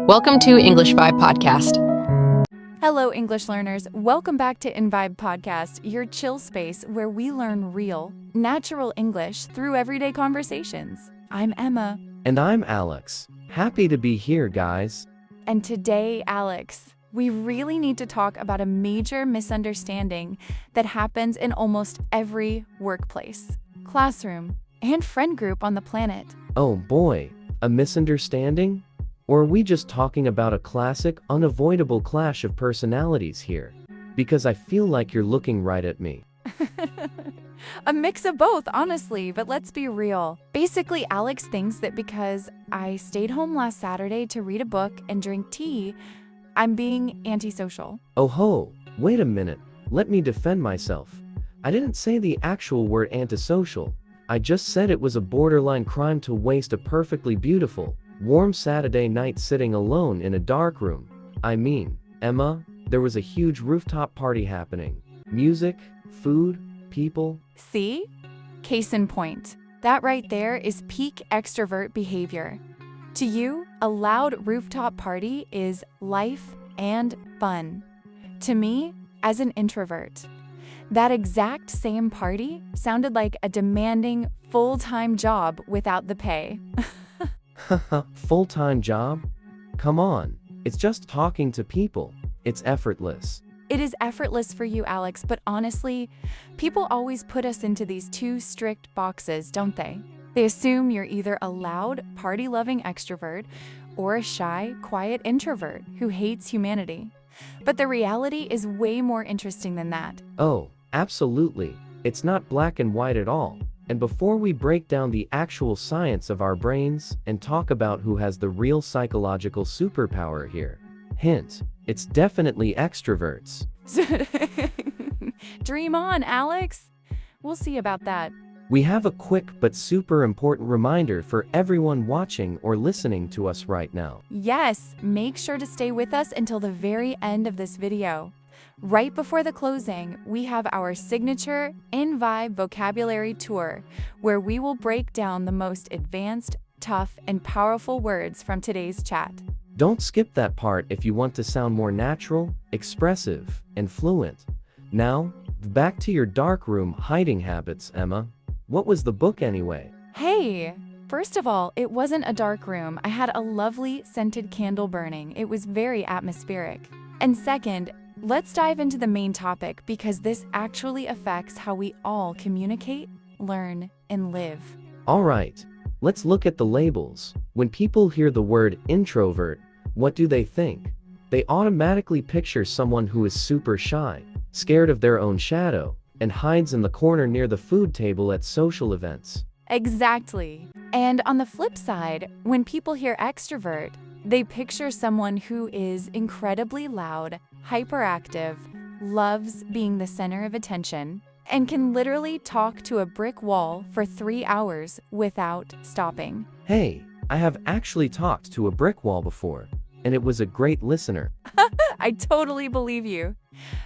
Welcome to English Vibe Podcast. Hello, English learners. Welcome back to InVibe Podcast, your chill space where we learn real, natural English through everyday conversations. I'm Emma. And I'm Alex. Happy to be here, guys. And today, Alex, we really need to talk about a major misunderstanding that happens in almost every workplace, classroom, and friend group on the planet. Oh boy, a misunderstanding? Or are we just talking about a classic, unavoidable clash of personalities here? Because I feel like you're looking right at me. A mix of both, honestly, but let's be real. Basically, Alex thinks that because I stayed home last Saturday to read a book and drink tea, I'm being antisocial. Oh ho, wait a minute, let me defend myself. I didn't say the actual word antisocial. I just said it was a borderline crime to waste a perfectly beautiful, warm Saturday night sitting alone in a dark room. I mean, Emma, there was a huge rooftop party happening. Music, food, people. See? Case in point. That right there is peak extrovert behavior. To you, a loud rooftop party is life and fun. To me, as an introvert, that exact same party sounded like a demanding full-time job without the pay. Full-time job? Come on, it's just talking to people. It's effortless. It is effortless for you, Alex, but honestly, people always put us into these two strict boxes, don't they? They assume you're either a loud, party-loving extrovert or a shy, quiet introvert who hates humanity. But the reality is way more interesting than that. Oh, absolutely. It's not black and white at all. And before we break down the actual science of our brains and talk about who has the real psychological superpower here, hint, it's definitely extroverts. Dream on, Alex. We'll see about that. We have a quick but super important reminder for everyone watching or listening to us right now. Yes, make sure to stay with us until the very end of this video. Right before the closing, we have our signature InVibe vocabulary tour, where we will break down the most advanced, tough, and powerful words from today's chat. Don't skip that part if you want to sound more natural, expressive, and fluent. Now, back to your darkroom hiding habits, Emma. What was the book anyway? Hey! First of all, it wasn't a dark room. I had a lovely scented candle burning. It was very atmospheric. And second, let's dive into the main topic because this actually affects how we all communicate, learn, and live. All right, let's look at the labels. When people hear the word introvert, what do they think? They automatically picture someone who is super shy, scared of their own shadow, and hides in the corner near the food table at social events. Exactly. And on the flip side, when people hear extrovert, they picture someone who is incredibly loud, hyperactive, loves being the center of attention, and can literally talk to a brick wall for 3 hours without stopping. Hey, I have actually talked to a brick wall before, and it was a great listener. I totally believe you.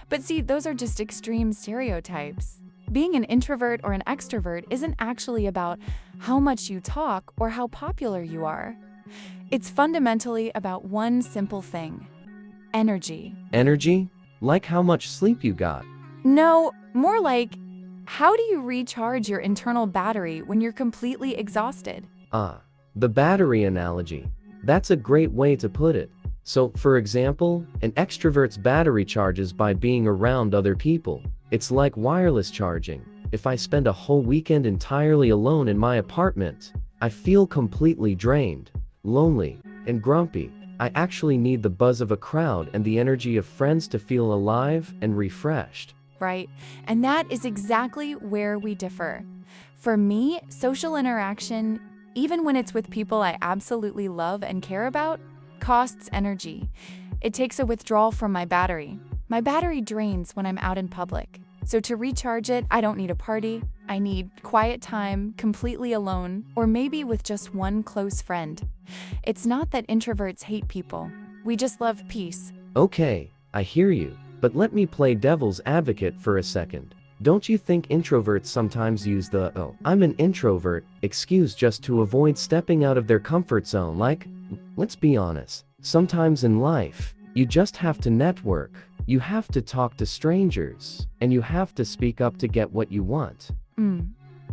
But see, those are just extreme stereotypes. Being an introvert or an extrovert isn't actually about how much you talk or how popular you are. It's fundamentally about one simple thing: energy. Energy? Like how much sleep you got? No, more like, how do you recharge your internal battery when you're completely exhausted? The battery analogy. That's a great way to put it. So, for example, an extrovert's battery charges by being around other people. It's like wireless charging. If I spend a whole weekend entirely alone in my apartment, I feel completely drained, lonely, and grumpy. I actually need the buzz of a crowd and the energy of friends to feel alive and refreshed. Right, and that is exactly where we differ. For me, social interaction, even when it's with people I absolutely love and care about, costs energy. It takes a withdrawal from my battery. My battery drains when I'm out in public. So to recharge it, I don't need a party. I need quiet time, completely alone, or maybe with just one close friend. It's not that introverts hate people. We just love peace. Okay, I hear you, but let me play devil's advocate for a second. Don't you think introverts sometimes use the, "oh, I'm an introvert," excuse just to avoid stepping out of their comfort zone? Like, let's be honest, Sometimes in life, you just have to network, you have to talk to strangers, and you have to speak up to get what you want.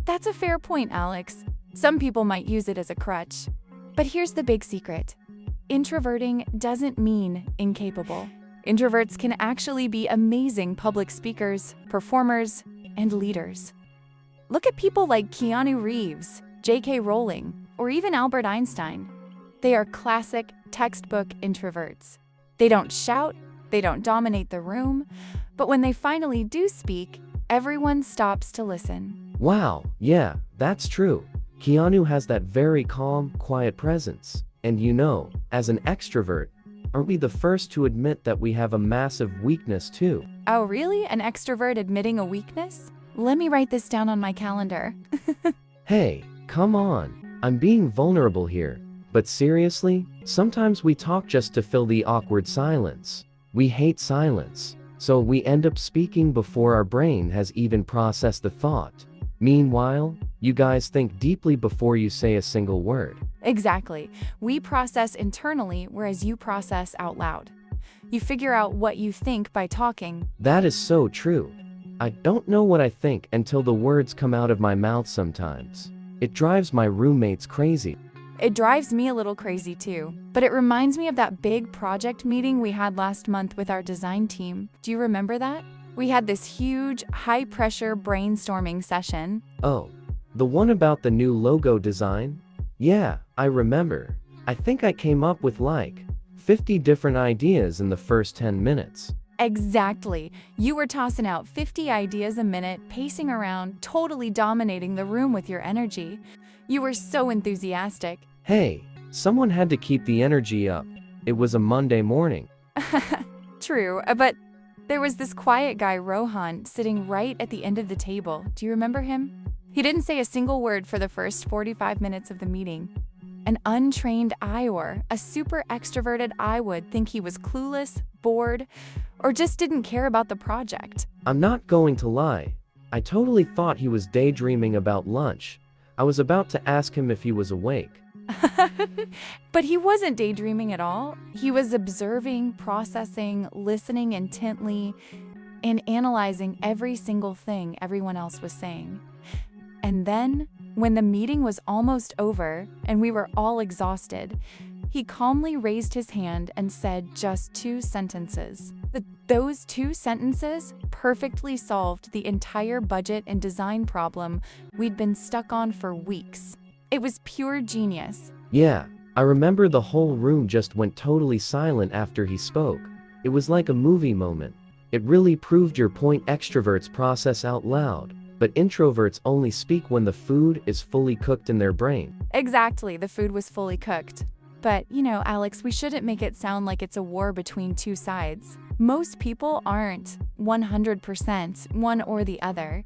That's a fair point, Alex. Some people might use it as a crutch. But here's the big secret. Introverting doesn't mean incapable. Introverts can actually be amazing public speakers, performers, and leaders. Look at people like Keanu Reeves, J.K. Rowling, or even Albert Einstein. They are classic textbook introverts. They don't shout, they don't dominate the room, but when they finally do speak, everyone stops to listen. Wow, yeah, that's true. Keanu has that very calm, quiet presence. And you know, as an extrovert, aren't we the first to admit that we have a massive weakness too? Oh, really? An extrovert admitting a weakness? Let me write this down on my calendar. Hey, come on. I'm being vulnerable here. But seriously, sometimes we talk just to fill the awkward silence. We hate silence, so we end up speaking before our brain has even processed the thought. Meanwhile, you guys think deeply before you say a single word. Exactly. We process internally, whereas you process out loud. You figure out what you think by talking. That is so true. I don't know what I think until the words come out of my mouth sometimes. It drives my roommates crazy. It drives me a little crazy too, but it reminds me of that big project meeting we had last month with our design team. Do you remember that? We had this huge, high-pressure brainstorming session. Oh, the one about the new logo design? Yeah, I remember. I think I came up with like 50 different ideas in the first 10 minutes. Exactly. You were tossing out 50 ideas a minute, pacing around, totally dominating the room with your energy. You were so enthusiastic. Hey, someone had to keep the energy up. It was a Monday morning. True, but there was this quiet guy, Rohan, sitting right at the end of the table. Do you remember him? He didn't say a single word for the first 45 minutes of the meeting. An untrained Iowa, a super extroverted I would think he was clueless, bored, or just didn't care about the project. I'm not going to lie. I totally thought he was daydreaming about lunch. I was about to ask him if he was awake. But he wasn't daydreaming at all. He was observing, processing, listening intently, and analyzing every single thing everyone else was saying. And then, when the meeting was almost over and we were all exhausted, he calmly raised his hand and said just 2 sentences. Those 2 sentences perfectly solved the entire budget and design problem we'd been stuck on for weeks. It was pure genius. Yeah, I remember the whole room just went totally silent after he spoke. It was like a movie moment. It really proved your point. Extroverts process out loud, but introverts only speak when the food is fully cooked in their brain. Exactly, the food was fully cooked. But, you know, Alex, we shouldn't make it sound like it's a war between 2 sides. Most people aren't 100% one or the other.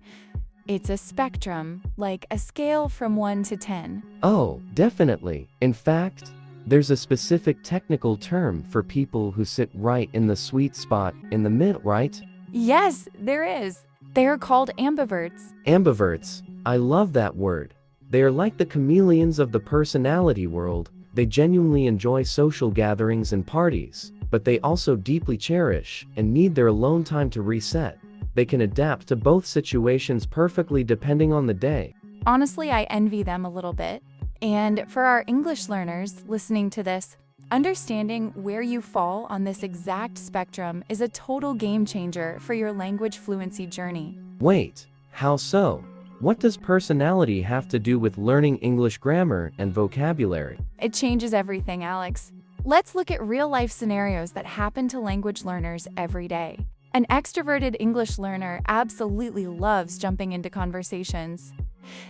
It's a spectrum, like a scale from 1 to 10. Oh, definitely. In fact, there's a specific technical term for people who sit right in the sweet spot in the middle, right? Yes, there is. They're called ambiverts. Ambiverts. I love that word. They are like the chameleons of the personality world. They genuinely enjoy social gatherings and parties, but they also deeply cherish and need their alone time to reset. They can adapt to both situations perfectly depending on the day. Honestly, I envy them a little bit. And for our English learners listening to this, understanding where you fall on this exact spectrum is a total game changer for your language fluency journey. Wait, how so? What does personality have to do with learning English grammar and vocabulary? It changes everything, Alex. Let's look at real-life scenarios that happen to language learners every day. An extroverted English learner absolutely loves jumping into conversations.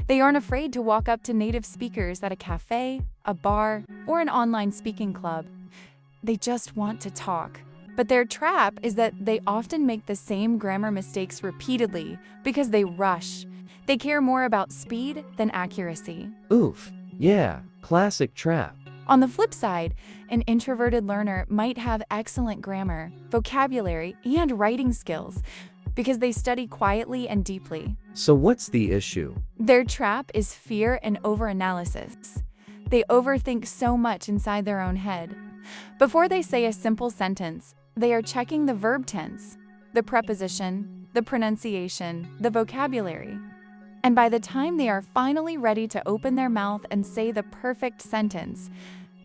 They aren't afraid to walk up to native speakers at a cafe, a bar, or an online speaking club. They just want to talk. But their trap is that they often make the same grammar mistakes repeatedly because they rush. They care more about speed than accuracy. Oof, yeah, classic trap. On the flip side, an introverted learner might have excellent grammar, vocabulary, and writing skills because they study quietly and deeply. So what's the issue? Their trap is fear and overanalysis. They overthink so much inside their own head. Before they say a simple sentence, they are checking the verb tense, the preposition, the pronunciation, the vocabulary. And by the time they are finally ready to open their mouth and say the perfect sentence,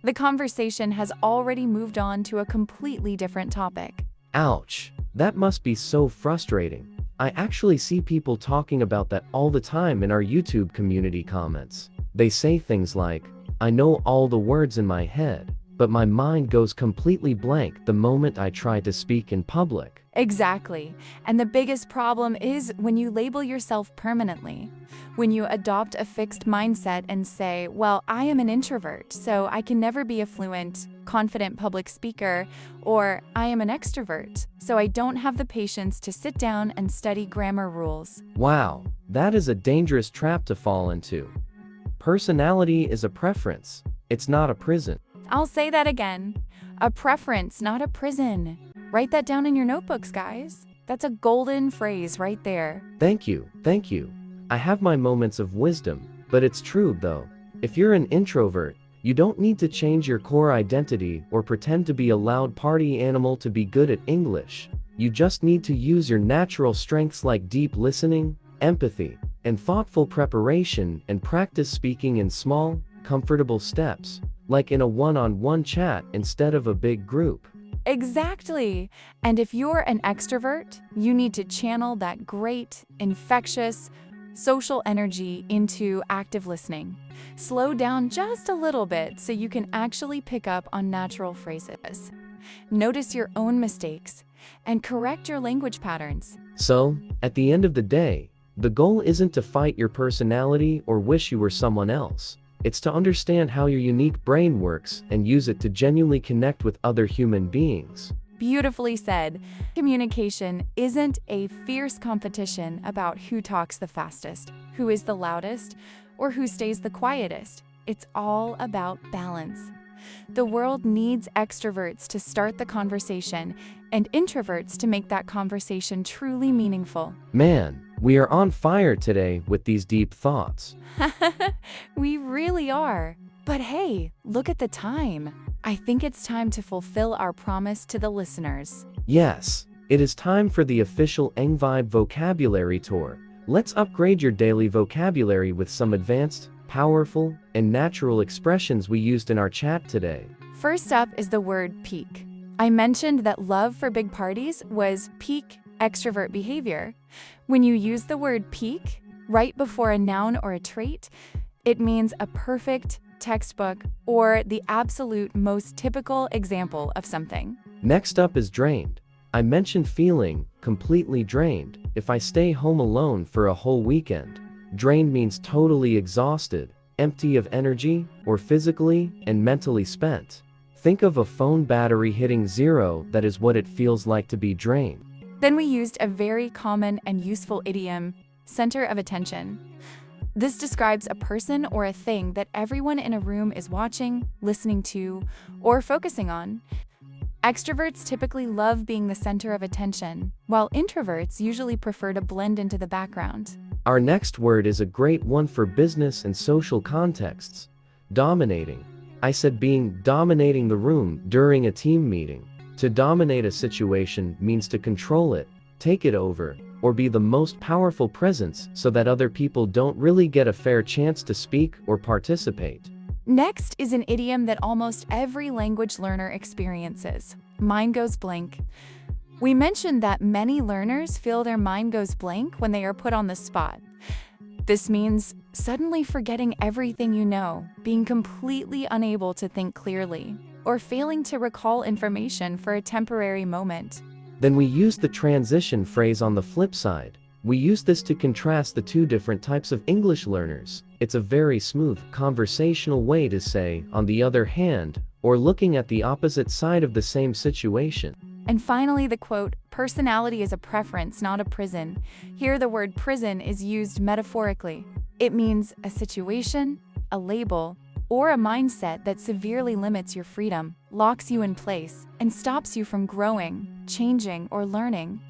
the conversation has already moved on to a completely different topic. Ouch. That must be so frustrating. I actually see people talking about that all the time in our YouTube community comments. They say things like, "I know all the words in my head, but my mind goes completely blank the moment I try to speak in public." Exactly. And the biggest problem is when you label yourself permanently. When you adopt a fixed mindset and say, well, I am an introvert, so I can never be a fluent, confident public speaker, or I am an extrovert, so I don't have the patience to sit down and study grammar rules. Wow, that is a dangerous trap to fall into. Personality is a preference. It's not a prison. I'll say that again. A preference, not a prison. Write that down in your notebooks, guys. That's a golden phrase right there. Thank you, thank you. I have my moments of wisdom, but it's true though. If you're an introvert, you don't need to change your core identity or pretend to be a loud party animal to be good at English. You just need to use your natural strengths like deep listening, empathy, and thoughtful preparation and practice speaking in small, comfortable steps, like in a one-on-one chat instead of a big group. Exactly. And if you're an extrovert, you need to channel that great, infectious, social energy into active listening. Slow down just a little bit so you can actually pick up on natural phrases. Notice your own mistakes and correct your language patterns. So, at the end of the day, the goal isn't to fight your personality or wish you were someone else. It's to understand how your unique brain works and use it to genuinely connect with other human beings. Beautifully said. Communication isn't a fierce competition about who talks the fastest, who is the loudest, or who stays the quietest. It's all about balance. The world needs extroverts to start the conversation and introverts to make that conversation truly meaningful. Man, we are on fire today with these deep thoughts. We really are. But hey, look at the time. I think it's time to fulfill our promise to the listeners. Yes, it is time for the official Vibe vocabulary tour. Let's upgrade your daily vocabulary with some advanced, powerful, and natural expressions we used in our chat today. First up is the word peak. I mentioned that love for big parties was peak extrovert behavior. When you use the word peak right before a noun or a trait, it means a perfect textbook or the absolute most typical example of something. Next up is drained. I mentioned feeling completely drained if I stay home alone for a whole weekend. Drained means totally exhausted, empty of energy, or physically and mentally spent. Think of a phone battery hitting zero. That is what it feels like to be drained. Then we used a very common and useful idiom, center of attention. This describes a person or a thing that everyone in a room is watching, listening to, or focusing on. Extroverts typically love being the center of attention, while introverts usually prefer to blend into the background. Our next word is a great one for business and social contexts. Dominating. I said dominating the room during a team meeting. To dominate a situation means to control it, take it over, or be the most powerful presence so that other people don't really get a fair chance to speak or participate. Next is an idiom that almost every language learner experiences. Mind goes blank. We mentioned that many learners feel their mind goes blank when they are put on the spot. This means suddenly forgetting everything you know, being completely unable to think clearly, or failing to recall information for a temporary moment. Then we use the transition phrase on the flip side. We use this to contrast the two different types of English learners. It's a very smooth, conversational way to say, on the other hand, or looking at the opposite side of the same situation. And finally, the quote, personality is a preference, not a prison. Here the word prison is used metaphorically. It means a situation, a label, or a mindset that severely limits your freedom, locks you in place, and stops you from growing, changing, or learning.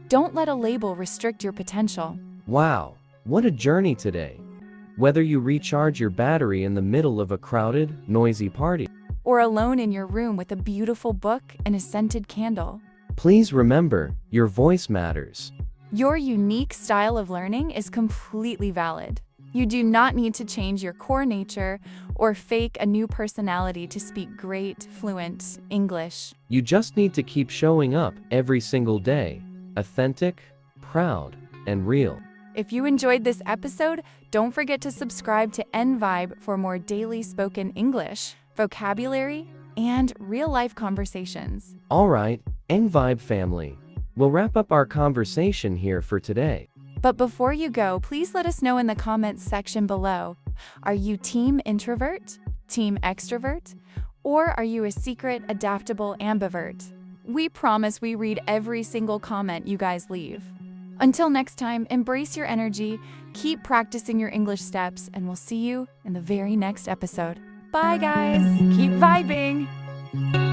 Don't let a label restrict your potential. Wow, what a journey today. Whether you recharge your battery in the middle of a crowded, noisy party, or alone in your room with a beautiful book and a scented candle. please remember, your voice matters. Your unique style of learning is completely valid. You do not need to change your core nature or fake a new personality to speak great, fluent English. You just need to keep showing up every single day, authentic, proud, and real. If you enjoyed this episode, don't forget to subscribe to NVibe for more daily spoken English, vocabulary, and real-life conversations. Alright, Vibe family. We'll wrap up our conversation here for today. But before you go, please let us know in the comments section below. Are you team introvert, team extrovert, or are you a secret, adaptable ambivert? We promise we read every single comment you guys leave. Until next time, embrace your energy, keep practicing your English steps, and we'll see you in the very next episode. Bye guys, keep vibing!